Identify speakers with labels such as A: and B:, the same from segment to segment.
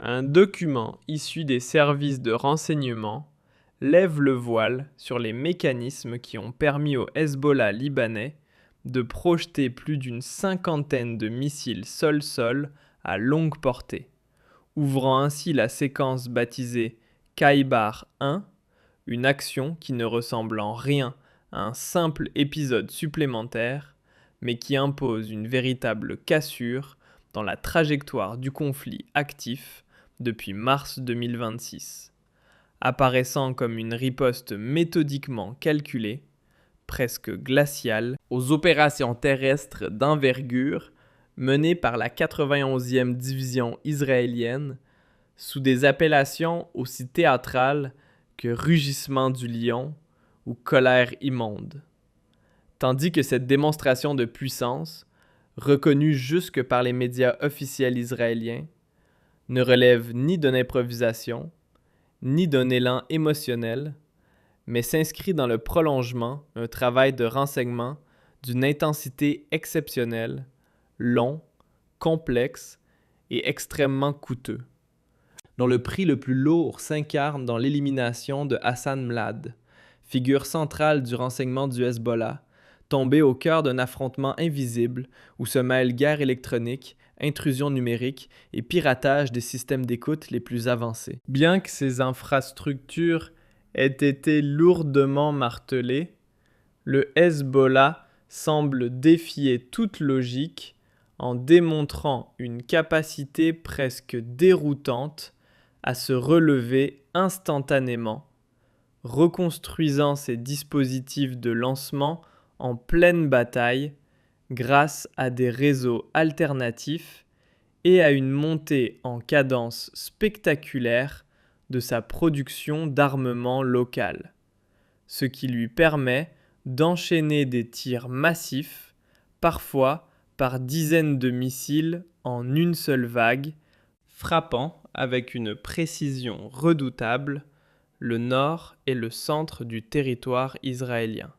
A: Un document issu des services de renseignement lève le voile sur les mécanismes qui ont permis au Hezbollah libanais de projeter plus d'une cinquantaine de missiles sol-sol à longue portée, ouvrant ainsi la séquence baptisée Kaibar 1, une action qui ne ressemble en rien à un simple épisode supplémentaire, mais qui impose une véritable cassure dans la trajectoire du conflit actif depuis mars 2026, apparaissant comme une riposte méthodiquement calculée, presque glaciale, aux opérations terrestres d'envergure menées par la 91e division israélienne sous des appellations aussi théâtrales que rugissement du lion ou colère immonde. Tandis que cette démonstration de puissance, reconnue jusque par les médias officiels israéliens, ne relève ni d'une improvisation, ni d'un élan émotionnel, mais s'inscrit dans le prolongement d'un travail de renseignement d'une intensité exceptionnelle, long, complexe et extrêmement coûteux, dont le prix le plus lourd s'incarne dans l'élimination de Hassan Mlad, figure centrale du renseignement du Hezbollah, tombé au cœur d'un affrontement invisible où se mêlent guerre électronique, intrusion numérique et piratage des systèmes d'écoute les plus avancés. Bien que ces infrastructures aient été lourdement martelées, le Hezbollah semble défier toute logique en démontrant une capacité presque déroutante à se relever instantanément, reconstruisant ses dispositifs de lancement en pleine bataille grâce à des réseaux alternatifs et à une montée en cadence spectaculaire de sa production d'armement local, ce qui lui permet d'enchaîner des tirs massifs, parfois par dizaines de missiles en une seule vague, frappant avec une précision redoutable le nord et le centre du territoire israélien,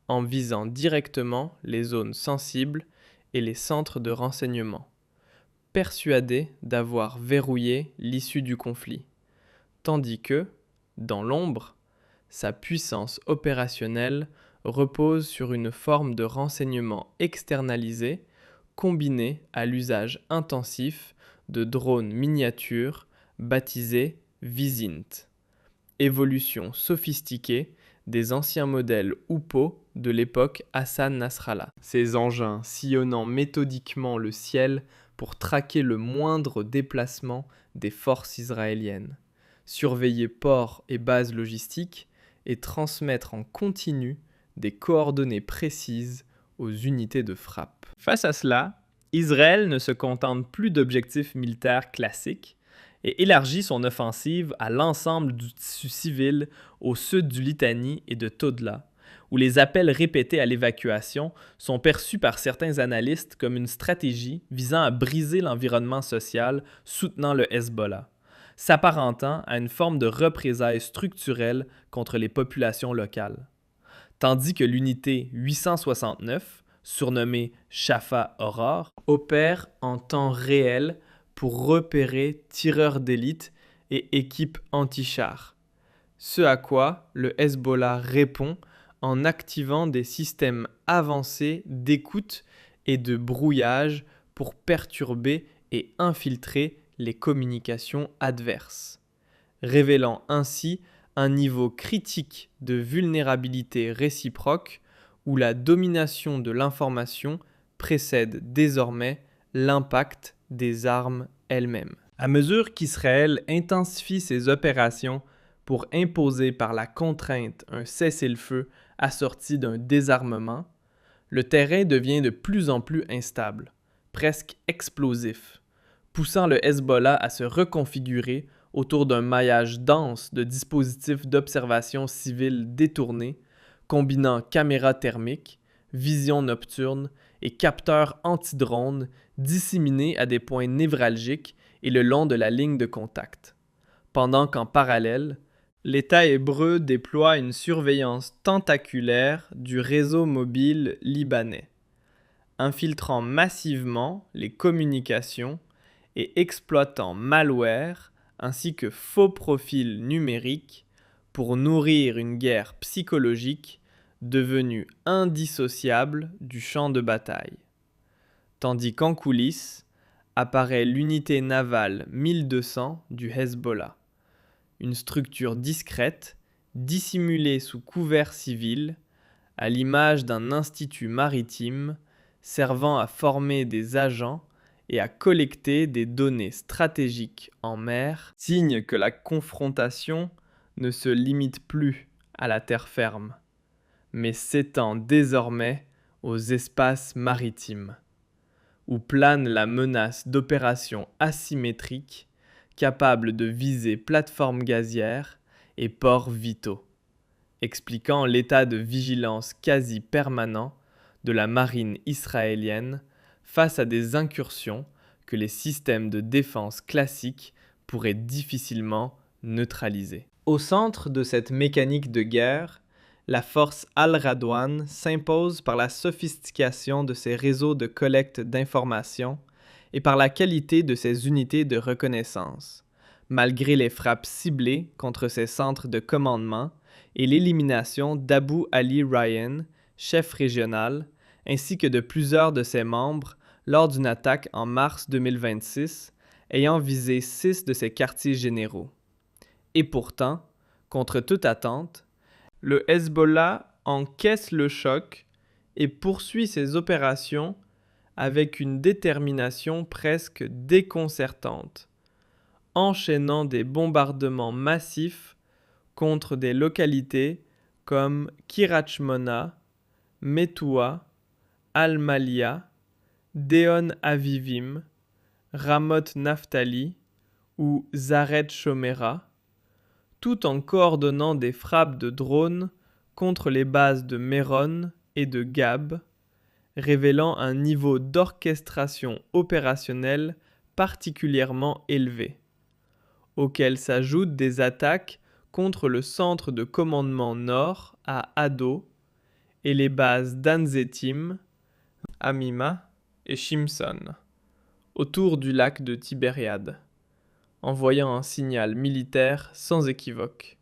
A: en visant directement les zones sensibles et les centres de renseignement, persuadé d'avoir verrouillé l'issue du conflit, tandis que, dans l'ombre, sa puissance opérationnelle repose sur une forme de renseignement externalisé combiné à l'usage intensif de drones miniatures baptisés Visint, évolution sophistiquée des anciens modèles Oupo de l'époque Hassan Nasrallah. Ces engins sillonnant méthodiquement le ciel pour traquer le moindre déplacement des forces israéliennes, surveiller ports et bases logistiques et transmettre en continu des coordonnées précises aux unités de frappe. Face à cela, Israël ne se contente plus d'objectifs militaires classiques et élargit son offensive à l'ensemble du tissu civil au sud du Litanie et de Todla, où les appels répétés à l'évacuation sont perçus par certains analystes comme une stratégie visant à briser l'environnement social soutenant le Hezbollah, s'apparentant à une forme de représailles structurelles contre les populations locales. Tandis que l'unité 869, surnommée Shafa Aurore, opère en temps réel pour repérer tireurs d'élite et équipes anti-chars. Ce à quoi le Hezbollah répond en activant des systèmes avancés d'écoute et de brouillage pour perturber et infiltrer les communications adverses, révélant ainsi un niveau critique de vulnérabilité réciproque où la domination de l'information précède désormais l'impact des armes elles-mêmes. À mesure qu'Israël intensifie ses opérations pour imposer par la contrainte un cessez-le-feu assorti d'un désarmement, le terrain devient de plus en plus instable, presque explosif, poussant le Hezbollah à se reconfigurer autour d'un maillage dense de dispositifs d'observation civile détournés, combinant caméras thermiques, vision nocturne et capteurs anti-drones disséminés à des points névralgiques et le long de la ligne de contact. Pendant qu'en parallèle, l'État hébreu déploie une surveillance tentaculaire du réseau mobile libanais, infiltrant massivement les communications et exploitant malware ainsi que faux profils numériques pour nourrir une guerre psychologique devenue indissociable du champ de bataille. Tandis qu'en coulisses apparaît l'unité navale 1200 du Hezbollah, une structure discrète, dissimulée sous couvert civil, à l'image d'un institut maritime servant à former des agents et à collecter des données stratégiques en mer, signe que la confrontation ne se limite plus à la terre ferme, mais s'étend désormais aux espaces maritimes, où plane la menace d'opérations asymétriques capables de viser plateformes gazières et ports vitaux, expliquant l'état de vigilance quasi permanent de la marine israélienne face à des incursions que les systèmes de défense classiques pourraient difficilement neutraliser. Au centre de cette mécanique de guerre, la force Al-Radwan s'impose par la sophistication de ses réseaux de collecte d'informations et par la qualité de ses unités de reconnaissance, malgré les frappes ciblées contre ses centres de commandement et l'élimination d'Abu Ali Ryan, chef régional, ainsi que de plusieurs de ses membres lors d'une attaque en mars 2026 ayant visé 6 de ses quartiers généraux. Et pourtant, contre toute attente, le Hezbollah encaisse le choc et poursuit ses opérations avec une détermination presque déconcertante, enchaînant des bombardements massifs contre des localités comme Kiryat Shmona, Metoua, Al-Malia, Deon Avivim, Ramoth Naftali ou Zaret Shomera, tout en coordonnant des frappes de drones contre les bases de Méron et de Gab, révélant un niveau d'orchestration opérationnelle particulièrement élevé, auquel s'ajoutent des attaques contre le centre de commandement nord à Ado et les bases d'Anzetim, Hamima et Shimson, autour du lac de Tibériade, envoyant un signal militaire sans équivoque.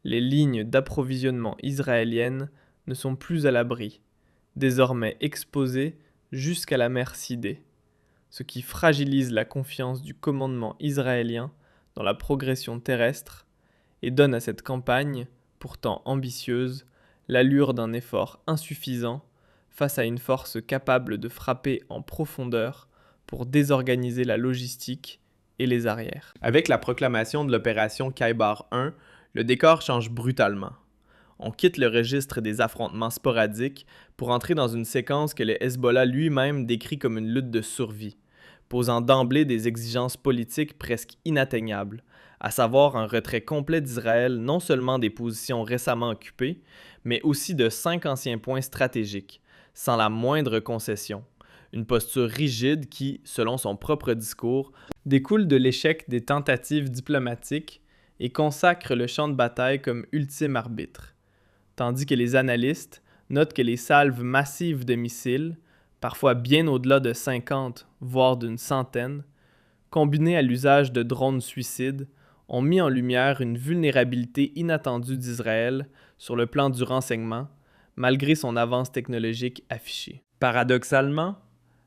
A: Les lignes d'approvisionnement israéliennes ne sont plus à l'abri, désormais exposées jusqu'à la mer Sidé, ce qui fragilise la confiance du commandement israélien dans la progression terrestre et donne à cette campagne, pourtant ambitieuse, l'allure d'un effort insuffisant face à une force capable de frapper en profondeur pour désorganiser la logistique et les arrières. Avec la proclamation de l'opération Khaybar 1, le décor change brutalement. On quitte le registre des affrontements sporadiques pour entrer dans une séquence que le Hezbollah lui-même décrit comme une lutte de survie, posant d'emblée des exigences politiques presque inatteignables, à savoir un retrait complet d'Israël non seulement des positions récemment occupées, mais aussi de 5 anciens points stratégiques, sans la moindre concession. Une posture rigide qui, selon son propre discours, découle de l'échec des tentatives diplomatiques et consacre le champ de bataille comme ultime arbitre, tandis que les analystes notent que les salves massives de missiles, parfois bien au-delà de 50, voire d'une centaine, combinées à l'usage de drones suicides, ont mis en lumière une vulnérabilité inattendue d'Israël sur le plan du renseignement, malgré son avance technologique affichée. Paradoxalement,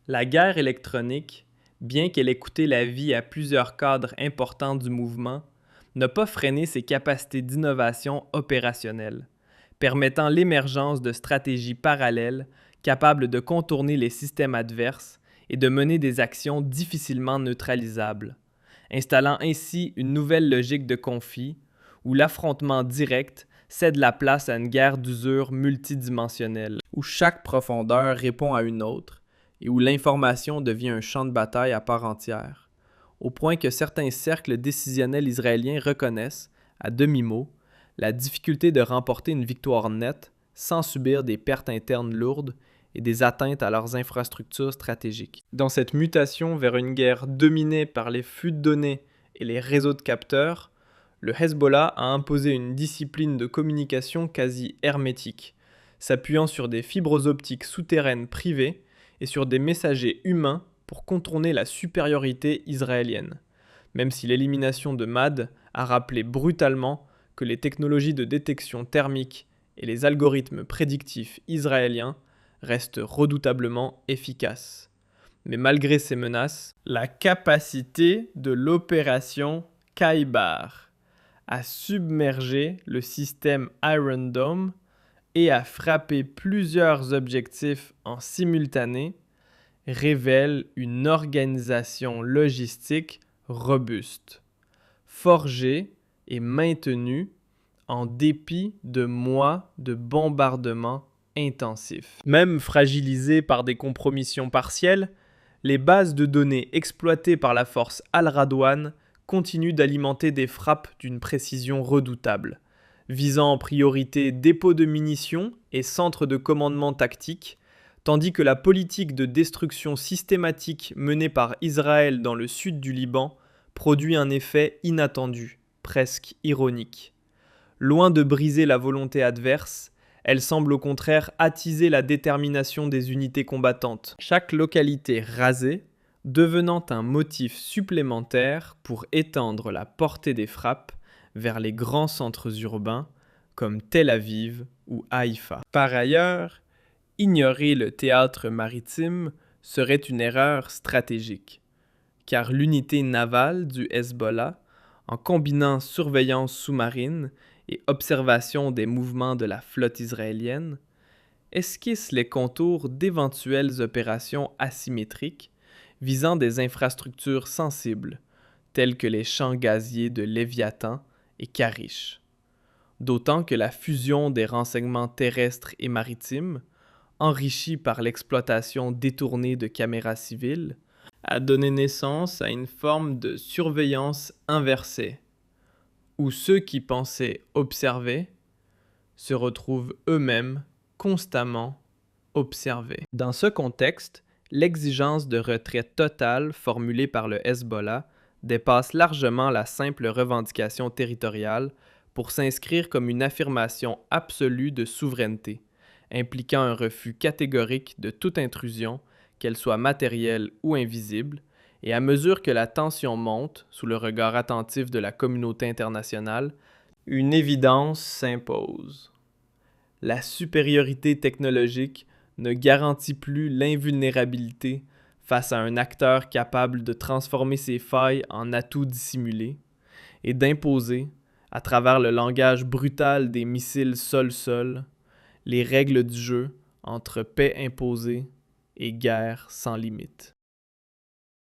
A: la guerre électronique, bien qu'elle ait coûté la vie à plusieurs cadres importants du mouvement, n'a pas freiné ses capacités d'innovation opérationnelle, permettant l'émergence de stratégies parallèles capables de contourner les systèmes adverses et de mener des actions difficilement neutralisables, installant ainsi une nouvelle logique de conflit où l'affrontement direct cède la place à une guerre d'usure multidimensionnelle, où chaque profondeur répond à une autre et où l'information devient un champ de bataille à part entière, au point que certains cercles décisionnels israéliens reconnaissent, à demi-mot, la difficulté de remporter une victoire nette sans subir des pertes internes lourdes et des atteintes à leurs infrastructures stratégiques. Dans cette mutation vers une guerre dominée par les flux de données et les réseaux de capteurs, le Hezbollah a imposé une discipline de communication quasi hermétique, s'appuyant sur des fibres optiques souterraines privées et sur des messagers humains pour contourner la supériorité israélienne, même si l'élimination de MAD a rappelé brutalement que les technologies de détection thermique et les algorithmes prédictifs israéliens restent redoutablement efficaces. Mais malgré ces menaces, la capacité de l'opération Khaybar à submerger le système Iron Dome et à frapper plusieurs objectifs en simultané révèle une organisation logistique robuste, forgée et maintenue en dépit de mois de bombardements intensifs. Même fragilisées par des compromissions partielles, les bases de données exploitées par la force Al-Radwan continuent d'alimenter des frappes d'une précision redoutable, visant en priorité dépôts de munitions et centres de commandement tactique, tandis que la politique de destruction systématique menée par Israël dans le sud du Liban produit un effet inattendu, presque ironique. Loin de briser la volonté adverse, elle semble au contraire attiser la détermination des unités combattantes, chaque localité rasée devenant un motif supplémentaire pour étendre la portée des frappes vers les grands centres urbains comme Tel Aviv ou Haïfa. Par ailleurs, ignorer le théâtre maritime serait une erreur stratégique, car l'unité navale du Hezbollah, en combinant surveillance sous-marine et observation des mouvements de la flotte israélienne, esquisse les contours d'éventuelles opérations asymétriques visant des infrastructures sensibles, telles que les champs gaziers de Léviathan et Karish. D'autant que la fusion des renseignements terrestres et maritimes, enrichie par l'exploitation détournée de caméras civiles, a donné naissance à une forme de surveillance inversée, où ceux qui pensaient observer se retrouvent eux-mêmes constamment observés. Dans ce contexte, l'exigence de retrait total formulée par le Hezbollah dépasse largement la simple revendication territoriale pour s'inscrire comme une affirmation absolue de souveraineté, impliquant un refus catégorique de toute intrusion, qu'elle soit matérielle ou invisible, et à mesure que la tension monte, sous le regard attentif de la communauté internationale, une évidence s'impose. La supériorité technologique ne garantit plus l'invulnérabilité face à un acteur capable de transformer ses failles en atouts dissimulés et d'imposer, à travers le langage brutal des missiles sol-sol, les règles du jeu entre paix imposée et guerre sans limite.